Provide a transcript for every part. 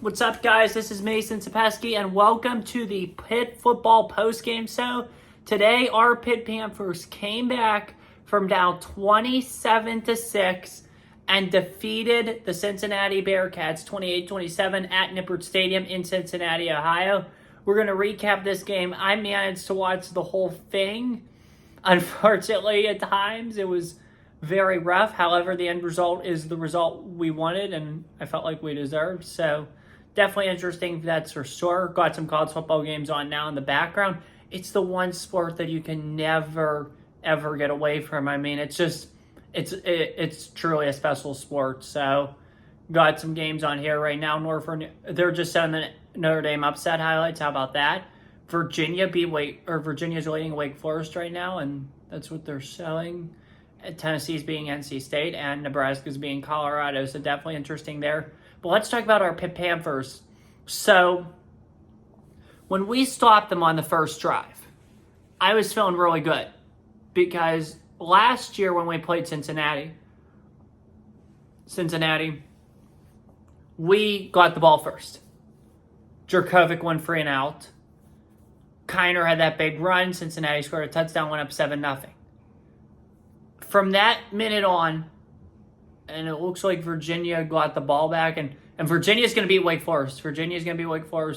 What's up, guys? This is Mason Sapesky, and welcome to the PITT football postgame show. Today, our PITT Panthers came back from down 27-6 and defeated the Cincinnati Bearcats 28-27 at Nippert Stadium in Cincinnati, Ohio. We're going to recap this game. I managed to watch the whole thing. Unfortunately, at times, it was very rough. However, the end result is the result we wanted, and I felt like we deserved. So, definitely interesting, that's for sure. Got some college football games on now in the background. It's the one sport that you can never, ever get away from. I mean, it's truly a special sport. So, got some games on here right now. They're just sending the Notre Dame upset highlights. How about that? Virginia's leading Wake Forest right now, and that's what they're showing. Tennessee's being NC State, and Nebraska's being Colorado. So definitely interesting there. But let's talk about our PITT Panthers. So when we stopped them on the first drive, I was feeling really good because last year when we played Cincinnati, we got the ball first. Jurkovec went free and out. Kiner had that big run. Cincinnati scored a touchdown, went up 7-0. From that minute on, and it looks like Virginia got the ball back, and Virginia's going to beat Wake Forest.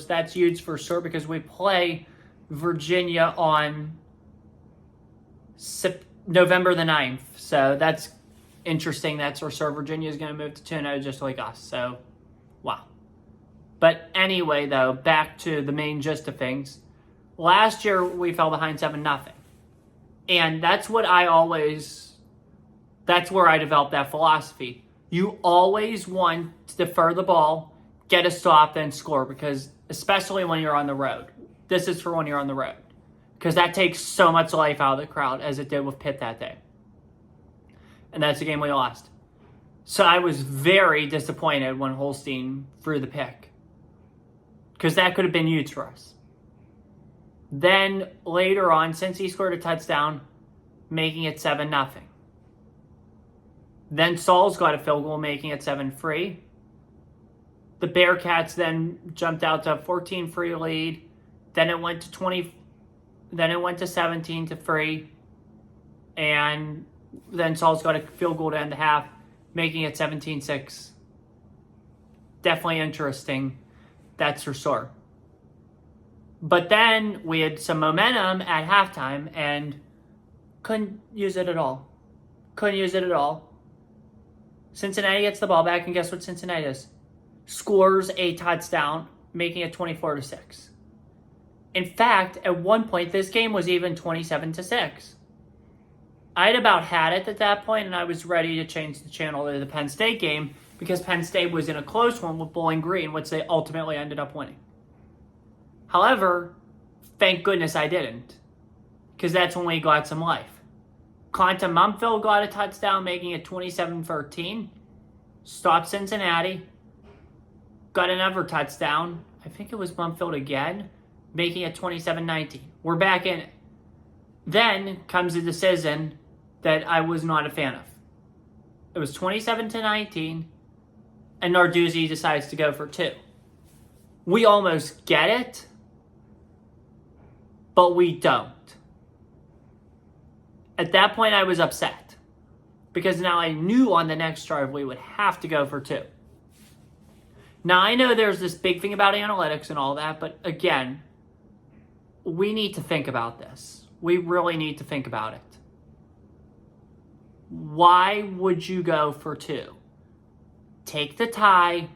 That's huge for sure because we play Virginia on November the 9th. So that's interesting. That's for sure. Virginia's going to move to 2-0 just like us. So, wow. But anyway, though, back to the main gist of things. Last year, we fell behind 7-0. And that's where I developed that philosophy. You always want to defer the ball, get a stop, then score, because especially when you're on the road. This is for when you're on the road. Because that takes so much life out of the crowd, as it did with Pitt that day. And that's the game we lost. So I was very disappointed when Holstein threw the pick. Because that could have been huge for us. Then later on, since he scored a touchdown, making it 7-0. Then Saul's got a field goal, making it 7-3. The Bearcats then jumped out to a 14-3 lead. Then it went to 20. Then it went to 17-3, and then Saul's got a field goal to end the half, making it 17-6. Definitely interesting, that's for sure. But then we had some momentum at halftime and couldn't use it at all. Cincinnati gets the ball back, and guess what Cincinnati does? Scores a touchdown, making it 24-6. In fact, at one point, this game was even 27-6. I had about had it at that point, and I was ready to change the channel to the Penn State game because Penn State was in a close one with Bowling Green, which they ultimately ended up winning. However, thank goodness I didn't, because that's when we got some life. Conta Mumfield got a touchdown, making it 27-13. Stopped Cincinnati. Got another touchdown. I think it was Mumfield again, making it 27-19. We're back in it. Then comes a decision that I was not a fan of. It was 27-19, and Narduzzi decides to go for 2. We almost get it, but we don't. At that point, I was upset because now I knew on the next drive we would have to go for 2. Now, I know there's this big thing about analytics and all that, but again, we need to think about this. We really need to think about it. Why would you go for 2? Take the tie.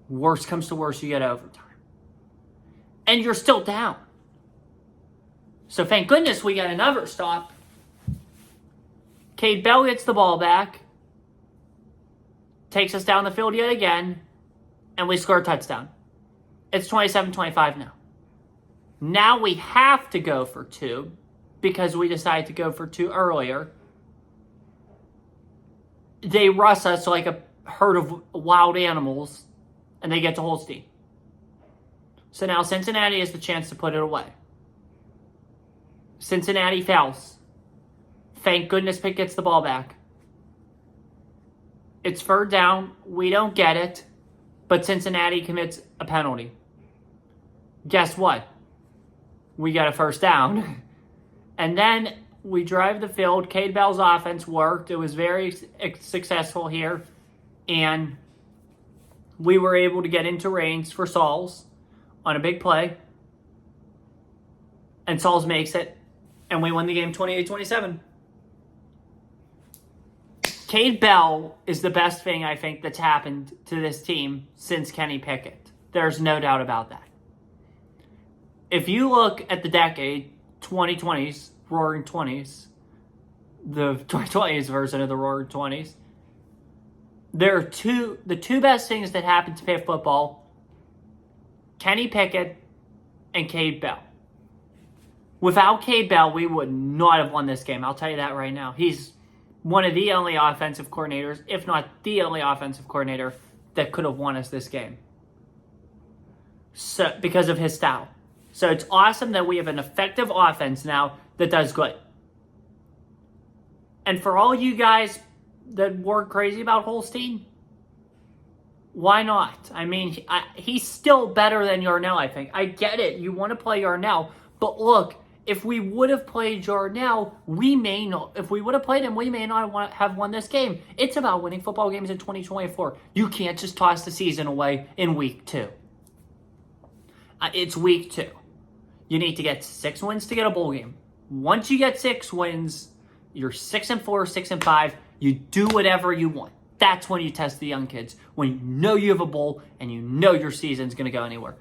Worst comes to worst, you get overtime. And you're still down. So thank goodness we got another stop. Cade Bell gets the ball back, takes us down the field yet again, and we score a touchdown. It's 27-25 now. Now we have to go for 2 because we decided to go for 2 earlier. They rush us like a herd of wild animals, and they get to Holstein. So now Cincinnati has the chance to put it away. Cincinnati fouls. Thank goodness Pitt gets the ball back. It's third down. We don't get it. but Cincinnati commits a penalty. Guess what? We got a first down. And then we drive the field. Cade Bell's offense worked. It was very successful here. And we were able to get into range for Sauls on a big play. And Sauls makes it. And we win the game 28-27. Cade Bell is the best thing, I think, that's happened to this team since Kenny Pickett. There's no doubt about that. If you look at the decade, 2020s, Roaring 20s, the 2020s version of the Roaring 20s, there are the two best things that happened to Pitt football: Kenny Pickett and Cade Bell. Without Cade Bell, we would not have won this game. I'll tell you that right now. He's one of the only offensive coordinators, if not the only offensive coordinator, that could have won us this game. So, because of his style. So it's awesome that we have an effective offense now that does good. And for all you guys that were crazy about Holstein, why not? I mean, he's still better than Yarnell, I think. I get it. You want to play Yarnell. But look, if we would have played Yarnell, we may not. If we would have played him, we may not have won this game. It's about winning football games in 2024. You can't just toss the season away in week 2. It's week 2. You need to get 6 wins to get a bowl game. Once you get 6 wins, you're 6-4, 6-5. You do whatever you want. That's when you test the young kids. When you know you have a bowl and you know your season's going to go anywhere.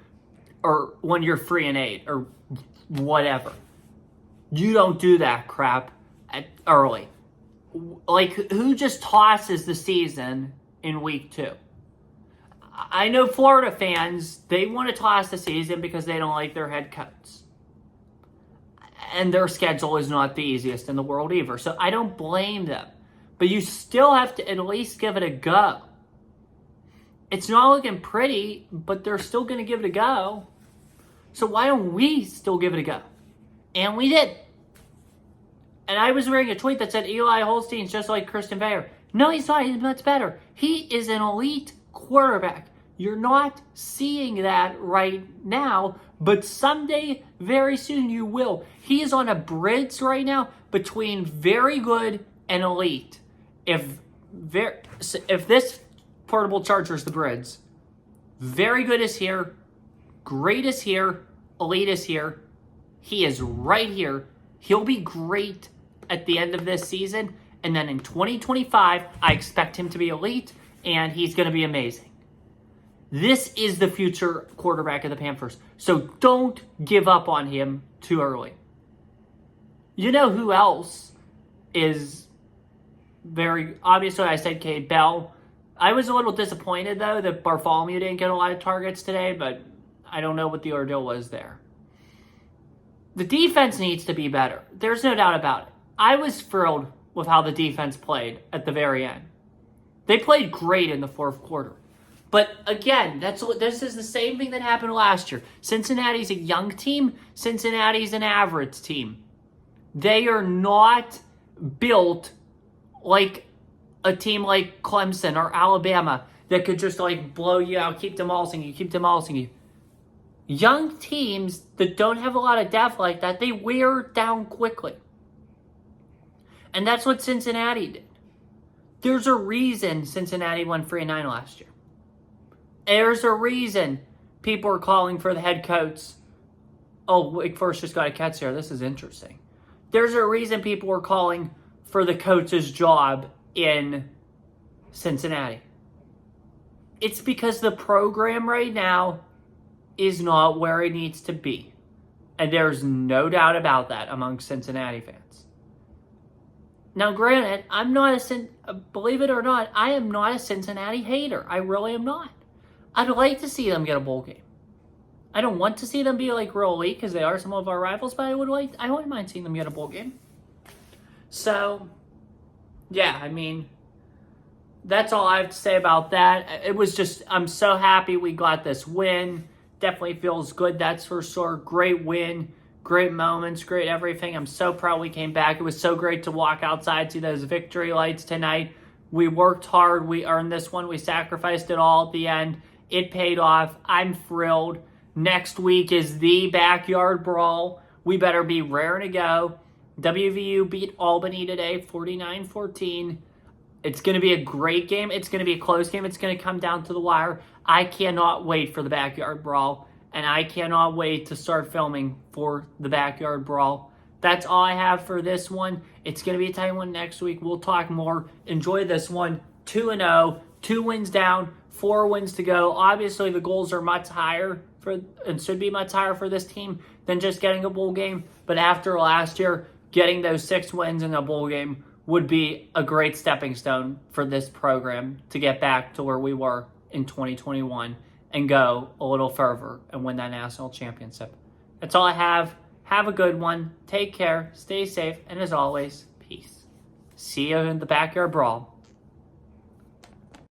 Or when you're 3-8 or whatever. You don't do that crap early. Like, who just tosses the season in week 2? I know Florida fans, they want to toss the season because they don't like their head coach. And their schedule is not the easiest in the world either. So I don't blame them. But you still have to at least give it a go. It's not looking pretty, but they're still going to give it a go. So why don't we still give it a go? And we did. And I was reading a tweet that said Eli Holstein's just like Christian Bayer. No, he's not. He's much better. He is an elite quarterback. You're not seeing that right now, but someday, very soon, you will. He is on a bridge right now between very good and elite. If this portable charger is the bridge, very good is here, great is here, elite is here. He is right here. He'll be great at the end of this season, and then in 2025, I expect him to be elite, and he's going to be amazing. This is the future quarterback of the Panthers. So don't give up on him too early. You know who else is very... Obviously, I said Cade Bell. I was a little disappointed, though, that Bartholomew didn't get a lot of targets today, but I don't know what the ordeal was there. The defense needs to be better. There's no doubt about it. I was thrilled with how the defense played at the very end. They played great in the fourth quarter. But again, this is the same thing that happened last year. Cincinnati's a young team. Cincinnati's an average team. They are not built like a team like Clemson or Alabama that could just like blow you out, keep demolishing you. Young teams that don't have a lot of depth like that, they wear down quickly. And that's what Cincinnati did. There's a reason Cincinnati won 3-9 last year. There's a reason people are calling for the head coach. Oh, Wake Forest just got a catch here. This is interesting. There's a reason people are calling for the coach's job in Cincinnati. It's because the program right now is not where it needs to be. And there's no doubt about that among Cincinnati fans. Now, granted, believe it or not, I am not a Cincinnati hater. I really am not. I'd like to see them get a bowl game. I don't want to see them be like real elite because they are some of our rivals, but I wouldn't mind seeing them get a bowl game. So, yeah, I mean, that's all I have to say about that. It was just, I'm so happy we got this win. Definitely feels good, that's for sure. Great win, great moments, great everything. I'm so proud we came back. It was so great to walk outside, see those victory lights tonight. We worked hard. We earned this one. We sacrificed it all at the end. It paid off. I'm thrilled. Next week is the Backyard Brawl. We better be raring to go. WVU beat Albany today, 49-14. It's going to be a great game. It's going to be a close game. It's going to come down to the wire. I cannot wait for the Backyard Brawl, and I cannot wait to start filming for the Backyard Brawl. That's all I have for this one. It's going to be a tight one next week. We'll talk more. Enjoy this one. 2-0, 2 wins down, 4 wins to go. Obviously, the goals are much higher and should be much higher for this team than just getting a bowl game. But after last year, getting those 6 wins in a bowl game would be a great stepping stone for this program to get back to where we were in 2021 and go a little further and win that national championship. That's all I have. Have a good one. Take care. Stay safe. And as always, peace. See you in the Backyard Brawl.